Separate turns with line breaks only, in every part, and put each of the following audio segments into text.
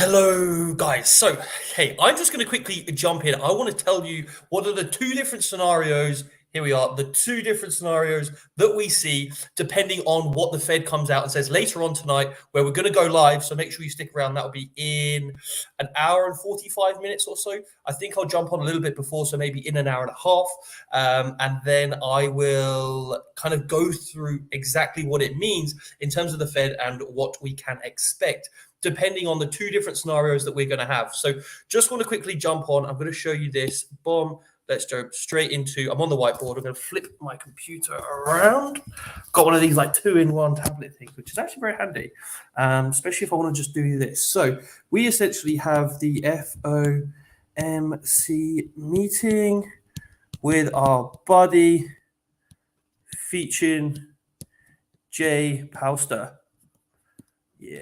Hello, guys. So, hey, I'm just going to quickly jump in. I want to tell you what are the two different scenarios. Here we are, the two different scenarios that we see depending on what the Fed comes out and says later on tonight, where we're going to go live. So make sure you stick around. That'll be in an hour and 45 minutes or so. I think I'll jump on a little bit before, so maybe in an hour and a half. And then I will kind of go through exactly what it means in terms of the Fed and what we can expect depending on the two different scenarios that we're going to have. So just want to quickly jump on. I'm going to show you this. Boom. Let's jump straight into, I'm on the whiteboard. I'm going to flip my computer around. Got one of these like 2-in-1 tablet things, which is actually very handy, especially if I want to just do this. So we essentially have the FOMC meeting with our buddy featuring Jay Pauster. Yeah.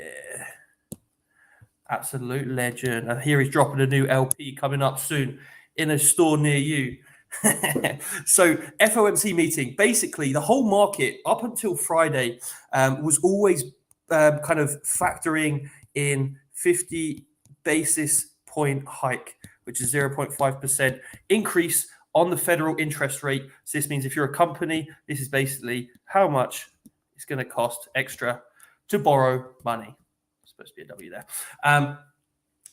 Absolute legend. And here he's dropping a new LP coming up soon in a store near you. So FOMC meeting, basically the whole market up until Friday was always kind of factoring in 50 basis point hike, which is 0.5% increase on the federal interest rate. So this means if you're a company, this is basically how much it's going to cost extra to borrow money. Supposed to be a W there.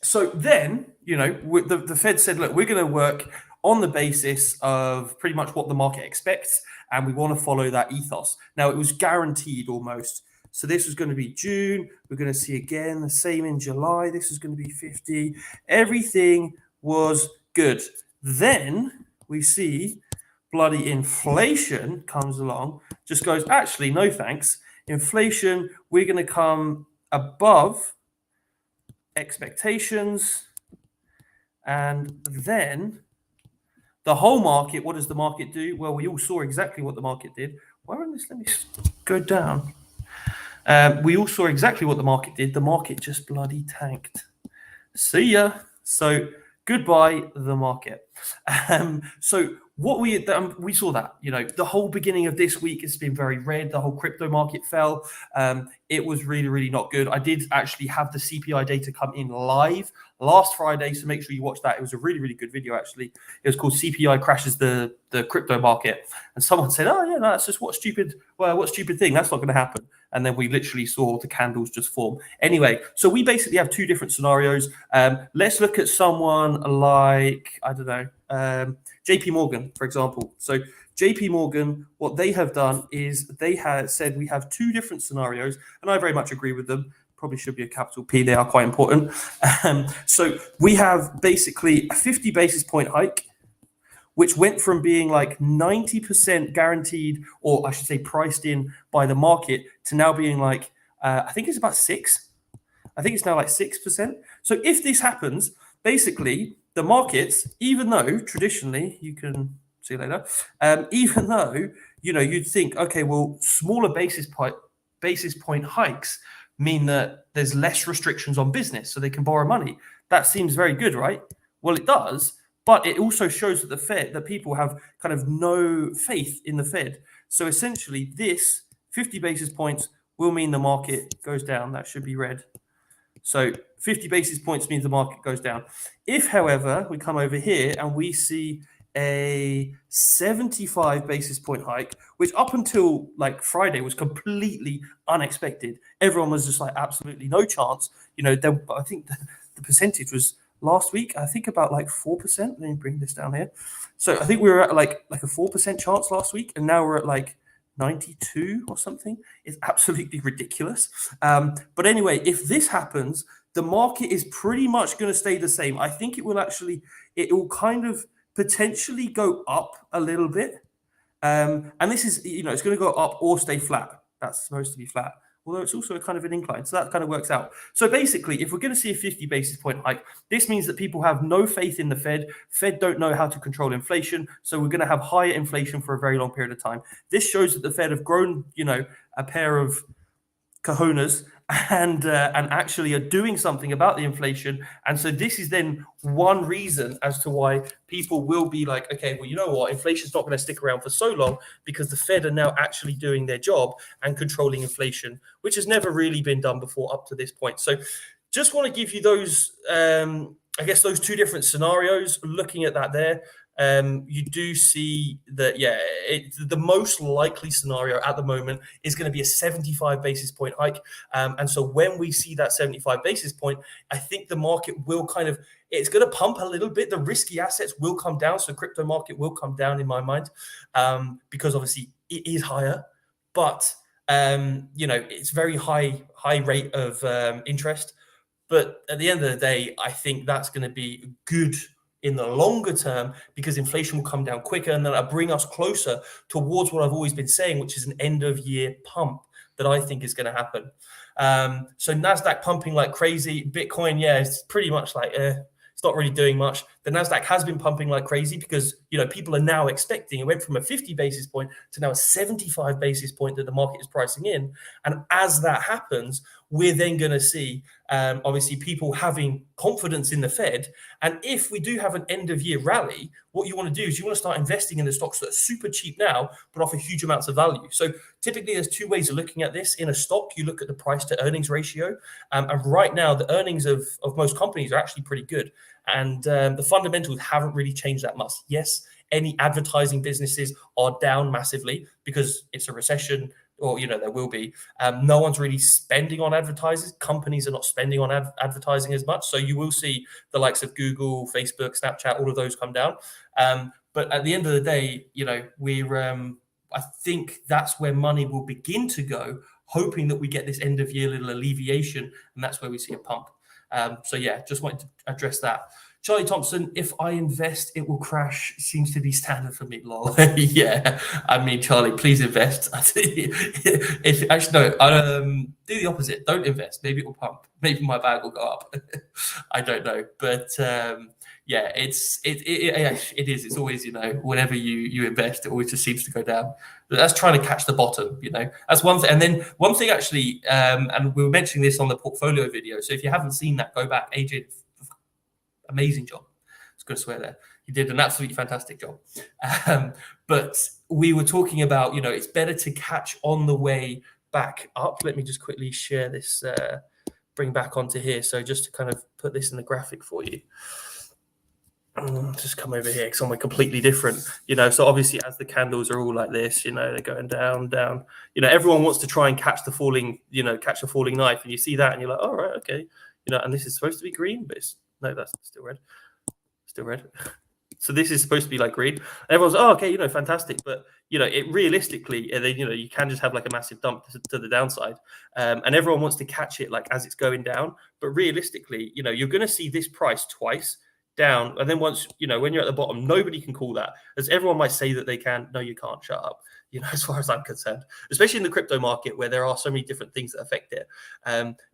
So then, the Fed said, look, we're going to work on the basis of pretty much what the market expects, and we want to follow that ethos. Now, it was guaranteed almost. So this was going to be June. We're going to see again the same in July. This is going to be 50. Everything was good. Then we see bloody inflation comes along, just goes, actually, no thanks. Inflation, we're going to come above expectations, and then the whole market, what does the market do? Well, we all saw exactly what the market did. Why don't this, let me go down. We all saw exactly what the market did. The market just bloody tanked. See ya. So goodbye, the market. So what we saw that, the whole beginning of this week has been very red. The whole crypto market fell. It was really, really not good. I did actually have the CPI data come in live last Friday, so make sure you watch that. It was a really, really good video, actually. It was called CPI Crashes the Crypto Market. And someone said, oh, yeah, no, that's just what stupid thing? That's not going to happen. And then we literally saw the candles just form. Anyway, so we basically have two different scenarios. Let's look at someone like, I don't know, JP Morgan, for example. So JP Morgan, what they have done is they have said we have two different scenarios, and I very much agree with them. Probably should be a capital P. They are quite important. So we have basically a 50 basis point hike, which went from being like 90% guaranteed, or I should say priced in by the market, to now being like, I think it's about 6. I think it's now like 6%. So if this happens, basically the markets, even though traditionally, you can see later, even though, you'd think, okay, well, smaller basis point hikes mean that there's less restrictions on business so they can borrow money. That seems very good, right? Well, it does. But it also shows that that people have kind of no faith in the Fed. So essentially, this 50 basis points will mean the market goes down. That should be red. So 50 basis points means the market goes down. If, however, we come over here and we see a 75 basis point hike, which up until like Friday was completely unexpected. Everyone was just like, absolutely no chance. I think the percentage was last week, I think about like 4%. Let me bring this down here. So I think we were at like a 4% chance last week, and now we're at like 92 or something. It's absolutely ridiculous. But anyway, if this happens, the market is pretty much going to stay the same. I think it will kind of potentially go up a little bit. And this is, it's going to go up or stay flat. That's supposed to be flat, although it's also a kind of an incline. So that kind of works out. So basically, if we're going to see a 50 basis point hike, this means that people have no faith in the Fed. Fed don't know how to control inflation. So we're going to have higher inflation for a very long period of time. This shows that the Fed have grown, a pair of cojones and actually are doing something about the inflation. And so this is then one reason as to why people will be like, okay, well, you know what? Inflation's not going to stick around for so long because the Fed are now actually doing their job and controlling inflation, which has never really been done before up to this point. So just want to give you those, I guess, those two different scenarios. Looking at that there, you do see that, yeah, the most likely scenario at the moment is going to be a 75 basis point hike. And so when we see that 75 basis point, I think the market will it's going to pump a little bit. The risky assets will come down. So crypto market will come down in my mind, because obviously it is higher, but it's very high rate of interest. But at the end of the day, I think that's going to be good in the longer term, because inflation will come down quicker, and that'll bring us closer towards what I've always been saying, which is an end of year pump that I think is going to happen. So NASDAQ pumping like crazy. Bitcoin, yeah, it's pretty much like, it's not really doing much. The NASDAQ has been pumping like crazy because, people are now expecting, it went from a 50 basis point to now a 75 basis point that the market is pricing in. And as that happens, we're then going to see, obviously, people having confidence in the Fed. And if we do have an end of year rally, what you want to do is you want to start investing in the stocks that are super cheap now, but offer huge amounts of value. So typically there's two ways of looking at this. In a stock, you look at the price to earnings ratio. And right now, the earnings of most companies are actually pretty good. And the fundamentals haven't really changed that much. Yes, any advertising businesses are down massively because it's a recession, or there will be. No one's really spending on advertisers. Companies are not spending on advertising as much. So you will see the likes of Google, Facebook, Snapchat, all of those come down. But at the end of the day, I think that's where money will begin to go, hoping that we get this end of year little alleviation, and that's where we see a pump. So yeah, just wanted to address that. Charlie Thompson, if I invest, it will crash. Seems to be standard for me, lol. Yeah, I mean, Charlie, please invest. If actually no, do the opposite. Don't invest. Maybe it will pump. Maybe my bag will go up. I don't know, but yeah, it is. It's always, whenever you invest, it always just seems to go down. But that's trying to catch the bottom. That's one thing. And then one thing actually, and we were mentioning this on the portfolio video. So if you haven't seen that, go back. AJ. Amazing job. I was going to swear there. You did an absolutely fantastic job. But we were talking about, it's better to catch on the way back up. Let me just quickly share this, bring back onto here. So just to kind of put this in the graphic for you. Just come over here because somewhere completely different. So obviously as the candles are all like this, they're going down. Everyone wants to try and catch the falling, catch a falling knife. And you see that and you're like, all right, okay. And this is supposed to be green, but no, that's still red. Still red. So this is supposed to be like green. And everyone's, oh, okay, fantastic. But, it realistically, you can just have like a massive dump to the downside. And everyone wants to catch it like as it's going down. But realistically, you're going to see this price twice down. And then once, when you're at the bottom, nobody can call that. As everyone might say that they can. No, you can't. Shut up. As far as I'm concerned, especially in the crypto market where there are so many different things that affect it.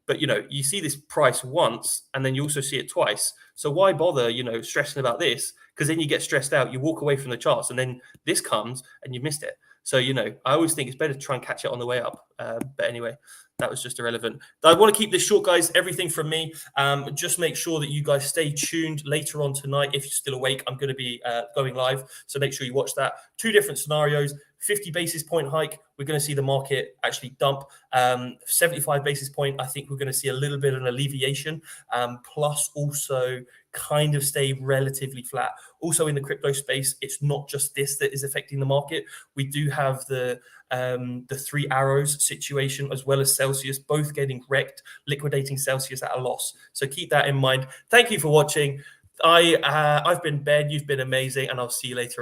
But, you see this price once and then you also see it twice. So why bother, stressing about this? Because then you get stressed out, you walk away from the charts and then this comes and you missed it. So, I always think it's better to try and catch it on the way up. But anyway, that was just irrelevant. I want to keep this short, guys. Everything from me. Just make sure that you guys stay tuned later on tonight. If you're still awake, I'm going to be going live. So make sure you watch that. Two different scenarios. 50 basis point hike, we're going to see the market actually dump. 75 basis point, I think we're going to see a little bit of an alleviation, plus also kind of stay relatively flat. Also in the crypto space, it's not just this that is affecting the market. We do have the three arrows situation as well as Celsius, both getting wrecked, liquidating Celsius at a loss. So keep that in mind. Thank you for watching. I've been Ben, you've been amazing, and I'll see you later on.